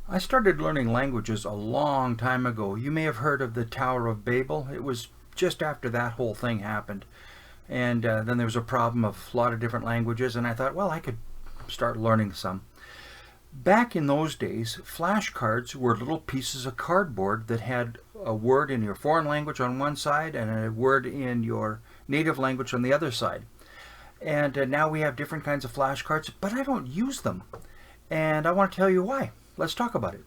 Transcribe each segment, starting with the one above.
I started learning languages a long time ago. You may have heard of the Tower of Babel. It was just after that whole thing happened. And then there was a problem of a lot of different languages, and I thought, well, I could start learning some. Back in those days, flashcards were little pieces of cardboard that had a word in your foreign language on one side and a word in your native language on the other side. And now we have different kinds of flashcards, but I don't use them. And I want to tell you why. Let's talk about it.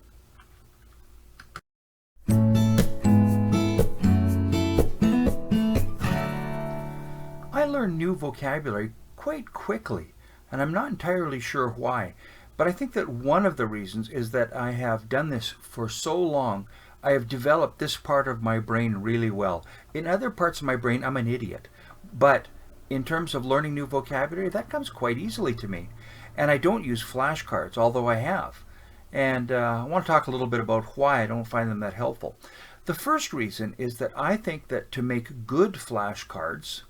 I learn new vocabulary quite quickly, and I'm not entirely sure why. But I think that one of the reasons is that I have done this for so long. I have developed this part of my brain really well. In other parts of my brain, I'm an idiot. But in terms of learning new vocabulary, that comes quite easily to me. And I don't use flashcards, although I have. And I want to talk a little bit about why I don't find them that helpful. The first reason is that I think that to make good flashcards,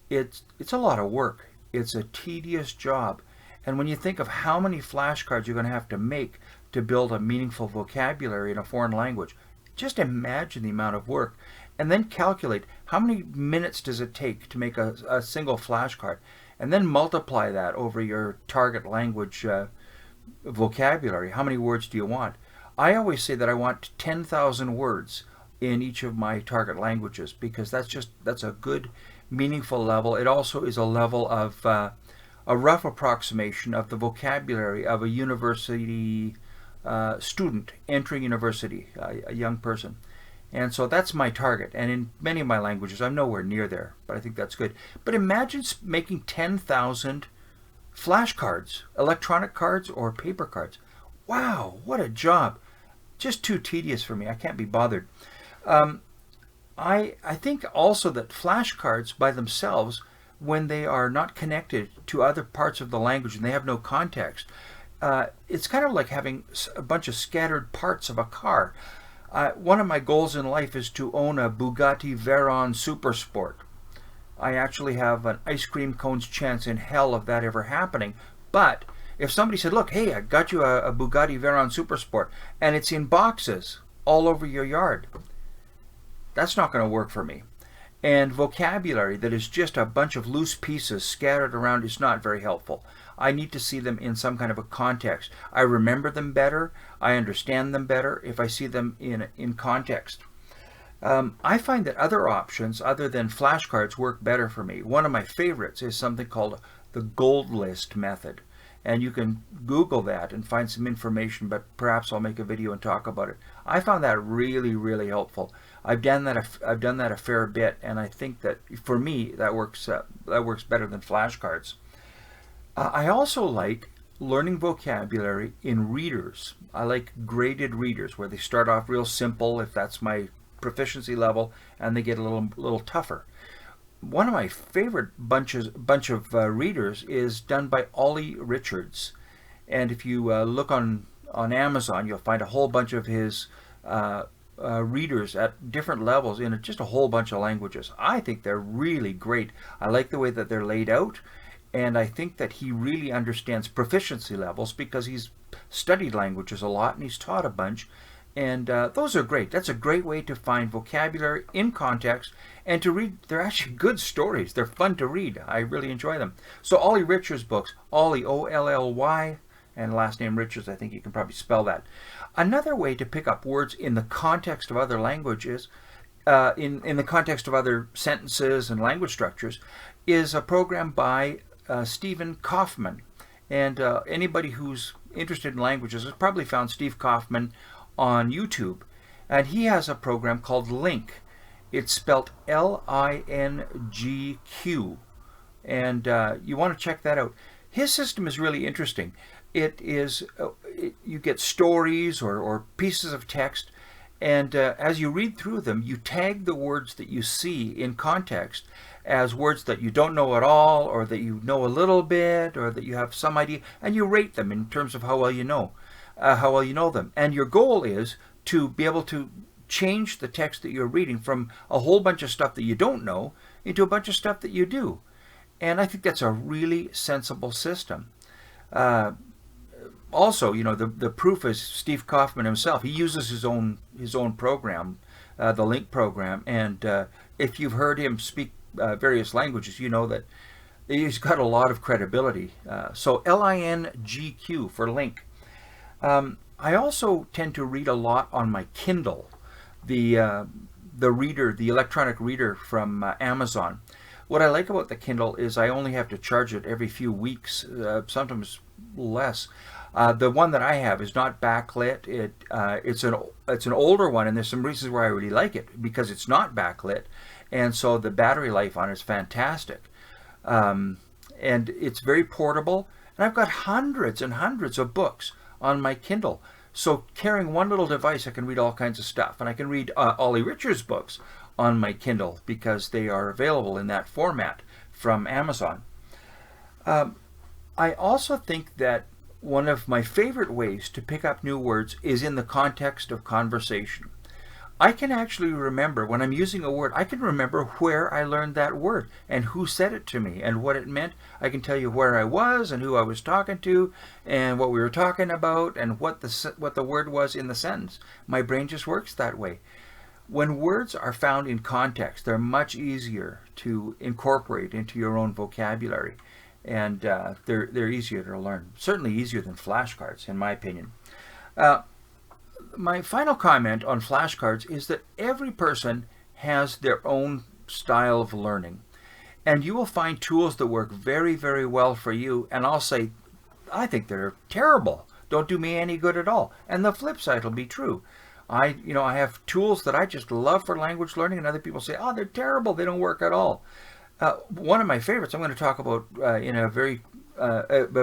it's a lot of work. It's a tedious job. And when you think of how many flashcards you're going to have to make to build a meaningful vocabulary in a foreign language, just imagine the amount of work. And then calculate how many minutes does it take to make a single flashcard. And then multiply that over your target language vocabulary. How many words do you want? I always say that I want 10,000 words in each of my target languages because that's a good, meaningful level. It also is a level of a rough approximation of the vocabulary of a university student entering university, a young person. And so that's my target. And in many of my languages, I'm nowhere near there, but I think that's good. But imagine making 10,000 flashcards, electronic cards or paper cards. Wow, what a job. Just too tedious for me. I can't be bothered. I think also that flashcards by themselves, when they are not connected to other parts of the language and they have no context, it's kind of like having a bunch of scattered parts of a car. One of my goals in life is to own a Bugatti Veyron Supersport. I actually have an ice cream cone's chance in hell of that ever happening. But if somebody said, look, hey, I got you a Bugatti Veyron Supersport, and it's in boxes all over your yard, that's not going to work for me. And vocabulary that is just a bunch of loose pieces scattered around is not very helpful. I need to see them in some kind of a context. I remember them better. I understand them better if I see them in context. I find that other options other than flashcards work better for me. One of my favorites is something called the gold list method. And you can Google that and find some information, but perhaps I'll make a video and talk about it. I found that really, really helpful. I've done that a fair bit, and I think that for me that works better than flashcards. I also like learning vocabulary in readers. I like graded readers where they start off real simple, if that's my proficiency level, and they get a little tougher. One of my favorite bunch of readers is done by Ollie Richards, and if you look on Amazon, you'll find a whole bunch of his readers at different levels in just a whole bunch of languages. I think they're really great. I like the way that they're laid out, and I think that he really understands proficiency levels because he's studied languages a lot and he's taught a bunch. And those are great. That's a great way to find vocabulary in context and to read. They're actually good stories. They're fun to read. I really enjoy them. So Ollie Richards' books, Ollie, O-L-L-Y, and last name Richards, I think you can probably spell that. Another way to pick up words in the context of other languages, in the context of other sentences and language structures, is a program by Stephen Kaufman. And anybody who's interested in languages has probably found Steve Kaufman on YouTube, and he has a program called Link. It's spelled L-I-N-G-Q, and you want to check that out. His system is really interesting. It is you get stories or pieces of text, and as you read through them, you tag the words that you see in context as words that you don't know at all, or that you know a little bit, or that you have some idea, and you rate them in terms of how well you know them. And your goal is to be able to change the text that you're reading from a whole bunch of stuff that you don't know into a bunch of stuff that you do. And I think that's a really sensible system. Also, you know, the proof is Steve Kaufman himself. He uses his own program, the Link program, and if you've heard him speak various languages, you know that he's got a lot of credibility. So LINGQ for Link. I also tend to read a lot on my Kindle, the reader, the electronic reader from Amazon. What I like about the Kindle is I only have to charge it every few weeks, sometimes less. The one that I have is not backlit. It's an older one, and there's some reasons why I really like it, because it's not backlit, and so the battery life on it is fantastic, and it's very portable. And I've got hundreds and hundreds of books on my Kindle. So carrying one little device, I can read all kinds of stuff, and I can read Ollie Richards' books on my Kindle because they are available in that format from Amazon. I also think that one of my favorite ways to pick up new words is in the context of conversation. I can actually remember when I'm using a word, I can remember where I learned that word and who said it to me and what it meant. I can tell you where I was and who I was talking to and what we were talking about and what the word was in the sentence. My brain just works that way. When words are found in context, they're much easier to incorporate into your own vocabulary, and they're easier to learn. Certainly easier than flashcards, in my opinion. My final comment on flashcards is that every person has their own style of learning, and you will find tools that work very, very well for you, and I'll say, I think they're terrible, don't do me any good at all, and the flip side will be true. I have tools that I just love for language learning, and other people say, oh, they're terrible, they don't work at all. One of my favorites I'm going to talk about in a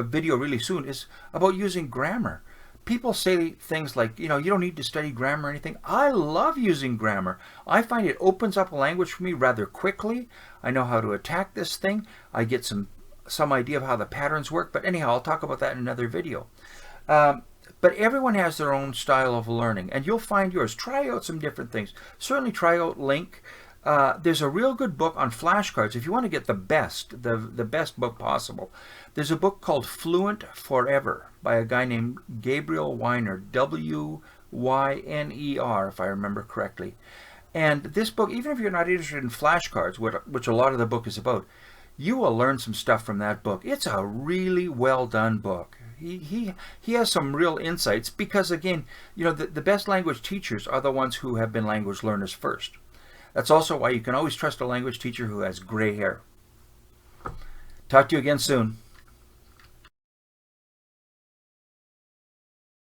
video really soon is about using grammar. People say things like, you don't need to study grammar or anything. I love using grammar. I find it opens up a language for me rather quickly. I know how to attack this thing. I get some idea of how the patterns work. But anyhow, I'll talk about that in another video. But everyone has their own style of learning, and you'll find yours. Try out some different things. Certainly try out Link. There's a real good book on flashcards. If you want to get the best book possible, there's a book called Fluent Forever by a guy named Gabriel Weiner, W-Y-N-E-R, if I remember correctly. And this book, even if you're not interested in flashcards, which a lot of the book is about, you will learn some stuff from that book. It's a really well done book. He has some real insights because, again, the best language teachers are the ones who have been language learners first. That's also why you can always trust a language teacher who has gray hair. Talk to you again soon.